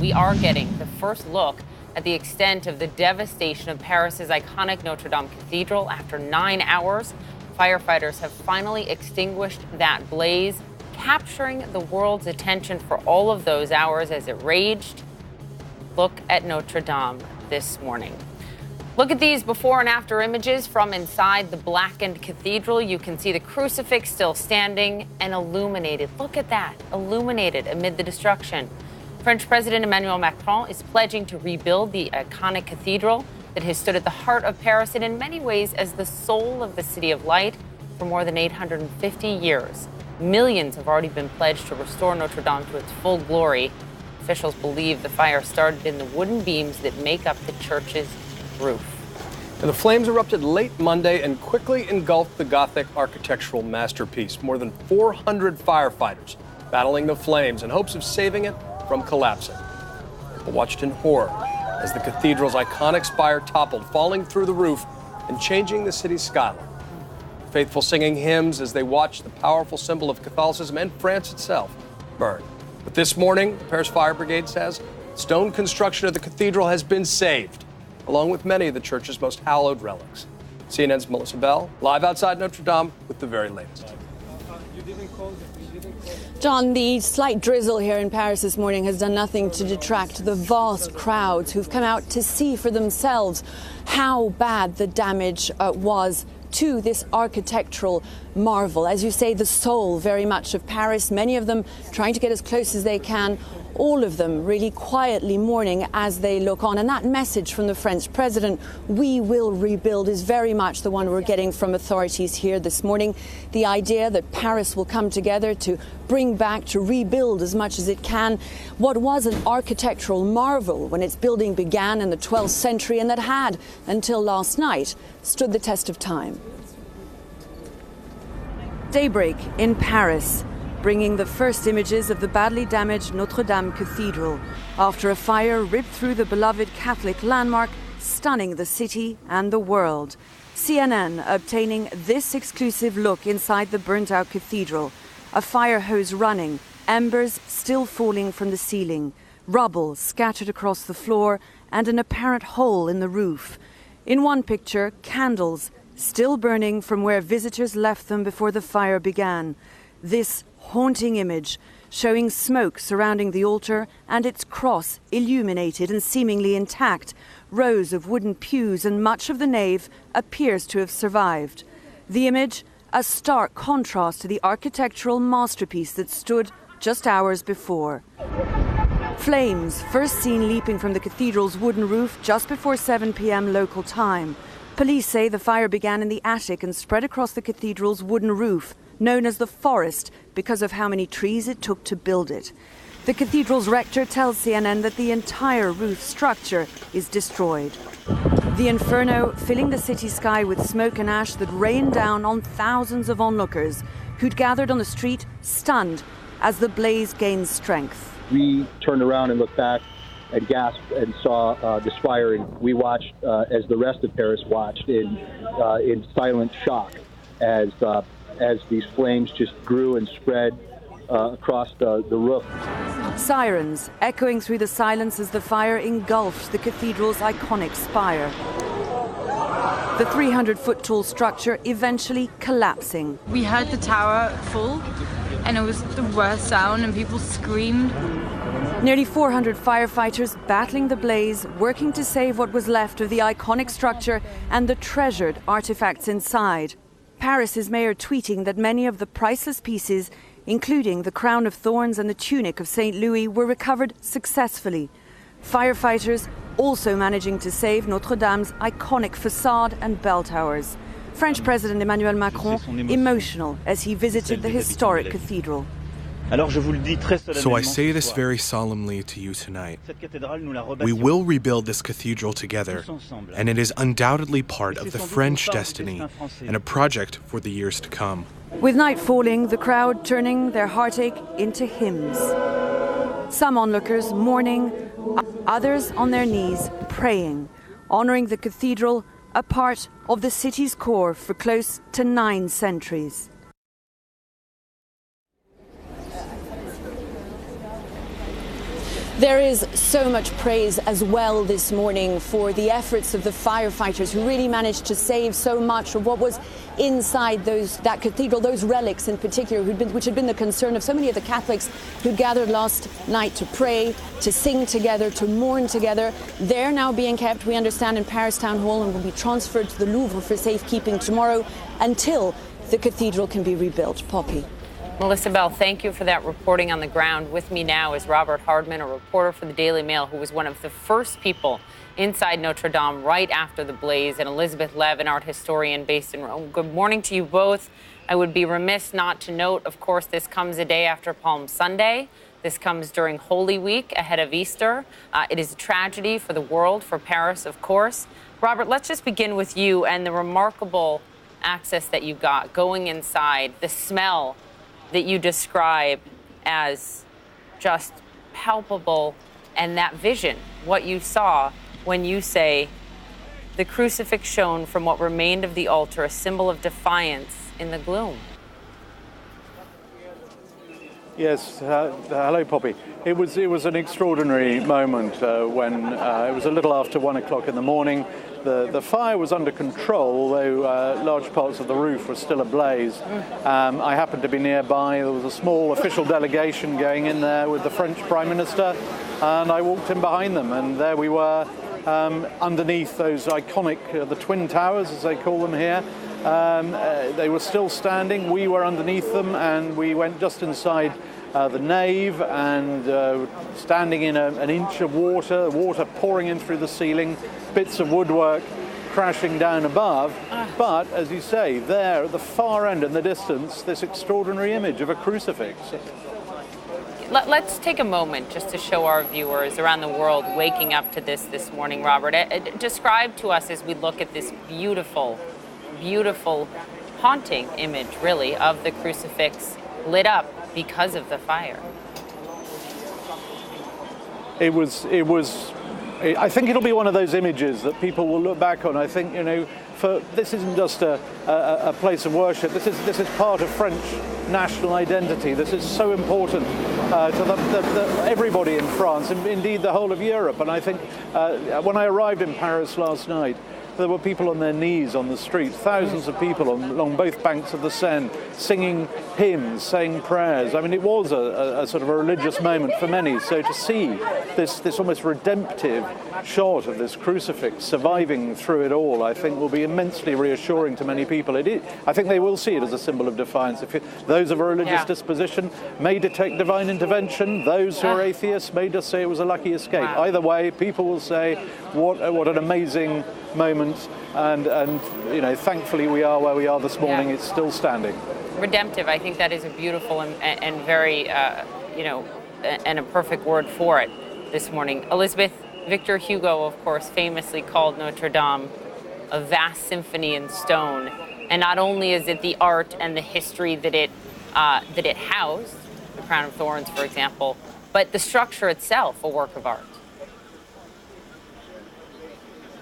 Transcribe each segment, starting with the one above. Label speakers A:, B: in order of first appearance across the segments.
A: We are getting the first look at the extent of the devastation of Paris's iconic Notre Dame Cathedral. After 9 hours, firefighters have finally extinguished that blaze, capturing the world's attention for all of those hours as it raged. Look at Notre Dame this morning. Look at these before and after images from inside the blackened cathedral. You can see the crucifix still standing and illuminated. Look at that, illuminated amid the destruction. French President Emmanuel Macron is pledging to rebuild the iconic cathedral that has stood at the heart of Paris and in many ways as the soul of the City of Light for more than 850 years. Millions have already been pledged to restore Notre Dame to its full glory. Officials believe the fire started in the wooden beams that make up the church's roof.
B: And the flames erupted late Monday and quickly engulfed the Gothic architectural masterpiece. More than 400 firefighters battling the flames in hopes of saving it from collapsing. People watched in horror as the cathedral's iconic spire toppled, falling through the roof and changing the city's skyline. Faithful singing hymns as they watched the powerful symbol of Catholicism and France itself burn. But this morning, the Paris Fire Brigade says stone construction of the cathedral has been saved, along with many of the church's most hallowed relics. CNN's Melissa Bell, live outside Notre Dame with the very latest.
C: John, the slight drizzle here in Paris this morning has done nothing to detract the vast crowds who've come out to see for themselves how bad the damage was to this architectural marvel. As you say, the soul very much of Paris, many of them trying to get as close as they can, all of them really quietly mourning as they look on. And that message from the French president, we will rebuild, is very much the one we're getting from authorities here this morning. The idea that Paris will come together to bring back, to rebuild as much as it can what was an architectural marvel when its building began in the 12th century and that had, until last night, stood the test of time. Daybreak in Paris, bringing the first images of the badly damaged Notre Dame Cathedral after a fire ripped through the beloved Catholic landmark, stunning the city and the world. CNN obtaining this exclusive look inside the burnt-out cathedral. A fire hose running, embers still falling from the ceiling, rubble scattered across the floor, and an apparent hole in the roof. In one picture, candles still burning from where visitors left them before the fire began. This haunting image showing smoke surrounding the altar and its cross illuminated and seemingly intact. Rows of wooden pews and much of the nave appears to have survived. The image, a stark contrast to the architectural masterpiece that stood just hours before. Flames first seen leaping from the cathedral's wooden roof just before 7 p.m. local time. Police say the fire began in the attic and spread across the cathedral's wooden roof, known as the Forest because of how many trees it took to build it. The cathedral's rector tells CNN that the entire roof structure is destroyed. The inferno filling the city sky with smoke and ash that rained down on thousands of onlookers who'd gathered on the street, stunned as the blaze gained strength.
D: We turned around and looked back and gasped and saw this fire, and we watched as the rest of Paris watched in silent shock as these flames just grew and spread across the roof.
C: Sirens echoing through the silence as the fire engulfed the cathedral's iconic spire. The 300-foot tall structure eventually collapsing.
E: We heard the tower fall, and it was the worst sound, and people screamed.
C: Nearly 400 firefighters battling the blaze, working to save what was left of the iconic structure and the treasured artifacts inside. Paris's mayor tweeting that many of the priceless pieces, including the crown of thorns and the tunic of St. Louis, were recovered successfully. Firefighters also managing to save Notre Dame's iconic facade and bell towers. French President Emmanuel Macron emotional as he visited the historic cathedral.
F: So I say this very solemnly to you tonight. We will rebuild this cathedral together, and it is undoubtedly part of the French destiny and a project for the years to come.
C: With night falling, the crowd turning their heartache into hymns. Some onlookers mourning, others on their knees praying, honoring the cathedral, a part of the city's core for close to 9 centuries. There is so much praise as well this morning for the efforts of the firefighters who really managed to save so much of what was inside that cathedral, those relics in particular, which had been the concern of so many of the Catholics who gathered last night to pray, to sing together, to mourn together. They're now being kept, we understand, in Paris Town Hall and will be transferred to the Louvre for safekeeping tomorrow until the cathedral can be rebuilt. Poppy.
A: Melissa Bell, thank you for that reporting on the ground. With me now is Robert Hardman, a reporter for the Daily Mail, who was one of the first people inside Notre Dame right after the blaze, and Elizabeth Lev, an art historian based in Rome. Good morning to you both. I would be remiss not to note, of course, this comes a day after Palm Sunday. This comes during Holy Week, ahead of Easter. It is a tragedy for the world, for Paris, of course. Robert, let's just begin with you and the remarkable access that you got, going inside, the smell that you describe as just palpable, and that vision, what you saw when you say the crucifix shone from what remained of the altar, a symbol of defiance in the gloom.
G: Yes, hello, Poppy. It was an extraordinary moment when it was a little after 1 o'clock in the morning. The fire was under control, although large parts of the roof were still ablaze. I happened to be nearby. There was a small official delegation going in there with the French Prime Minister, and I walked in behind them, and there we were underneath those iconic, the Twin Towers, as they call them here. They were still standing. We were underneath them, and we went just inside the nave and standing in an inch of water pouring in through the ceiling, bits of woodwork crashing down above. But, as you say, there at the far end in the distance, this extraordinary image of a crucifix.
A: Let's take a moment just to show our viewers around the world waking up to this morning, Robert. Describe to us as we look at this beautiful, haunting image, really, of the crucifix lit up because of the fire.
G: I think it'll be one of those images that people will look back on. I think, this isn't just a place of worship. This is part of French national identity. This is so important to everybody in France, and indeed the whole of Europe. And I think when I arrived in Paris last night, there were people on their knees on the streets, thousands of people along both banks of the Seine, singing hymns, saying prayers. I mean, it was a sort of a religious moment for many. So to see this almost redemptive shot of this crucifix surviving through it all, I think will be immensely reassuring to many people. I think they will see it as a symbol of defiance. Those of a religious disposition may detect divine intervention. Those who are atheists may just say it was a lucky escape.
A: Wow.
G: Either way, people will say, what an amazing moment. And thankfully we are where we are this morning. It's still standing.
A: Redemptive, I think that is a beautiful and very, and a perfect word for it this morning. Elizabeth, Victor Hugo, of course, famously called Notre Dame a vast symphony in stone. And not only is it the art and the history that it housed, the Crown of Thorns, for example, but the structure itself, a work of art.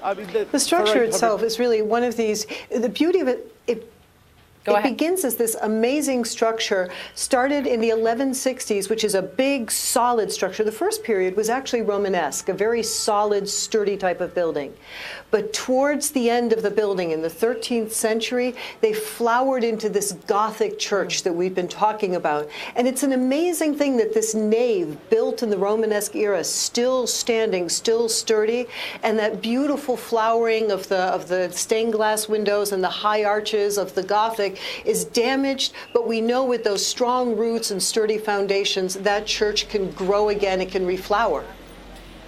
H: I mean, the structure itself is really one of these. The beauty of it, it begins as this amazing structure, started in the 1160s, which is a big, solid structure. The first period was actually Romanesque, a very solid, sturdy type of building. But towards the end of the building, in the 13th century, they flowered into this Gothic church that we've been talking about. And it's an amazing thing that this nave, built in the Romanesque era, still standing, still sturdy, and that beautiful flowering of the stained glass windows and the high arches of the Gothic is damaged, but we know with those strong roots and sturdy foundations, that church can grow again, it can reflower.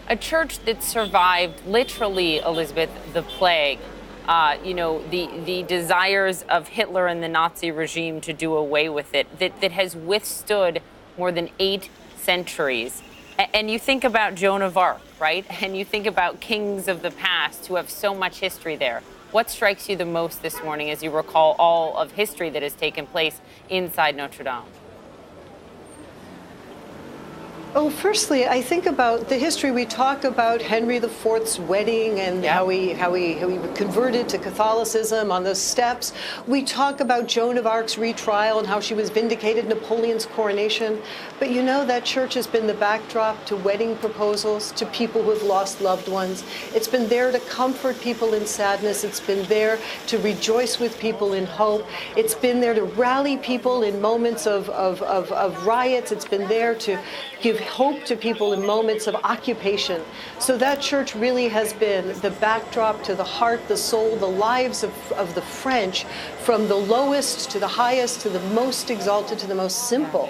A: A church that survived, literally, Elizabeth, the plague, the desires of Hitler and the Nazi regime to do away with it, that has withstood more than 8 centuries. And you think about Joan of Arc, right? And you think about kings of the past who have so much history there. What strikes you the most this morning as you recall all of history that has taken place inside Notre Dame?
H: Oh, firstly, I think about the history. We talk about Henry IV's wedding and how he converted to Catholicism on those steps. We talk about Joan of Arc's retrial and how she was vindicated, Napoleon's coronation. But you know, that church has been the backdrop to wedding proposals, to people who have lost loved ones. It's been there to comfort people in sadness. It's been there to rejoice with people in hope. It's been there to rally people in moments of riots. It's been there to give hope to people in moments of occupation. So that church really has been the backdrop to the heart, the soul, the lives of the French, from the lowest to the highest, to the most exalted, to the most simple.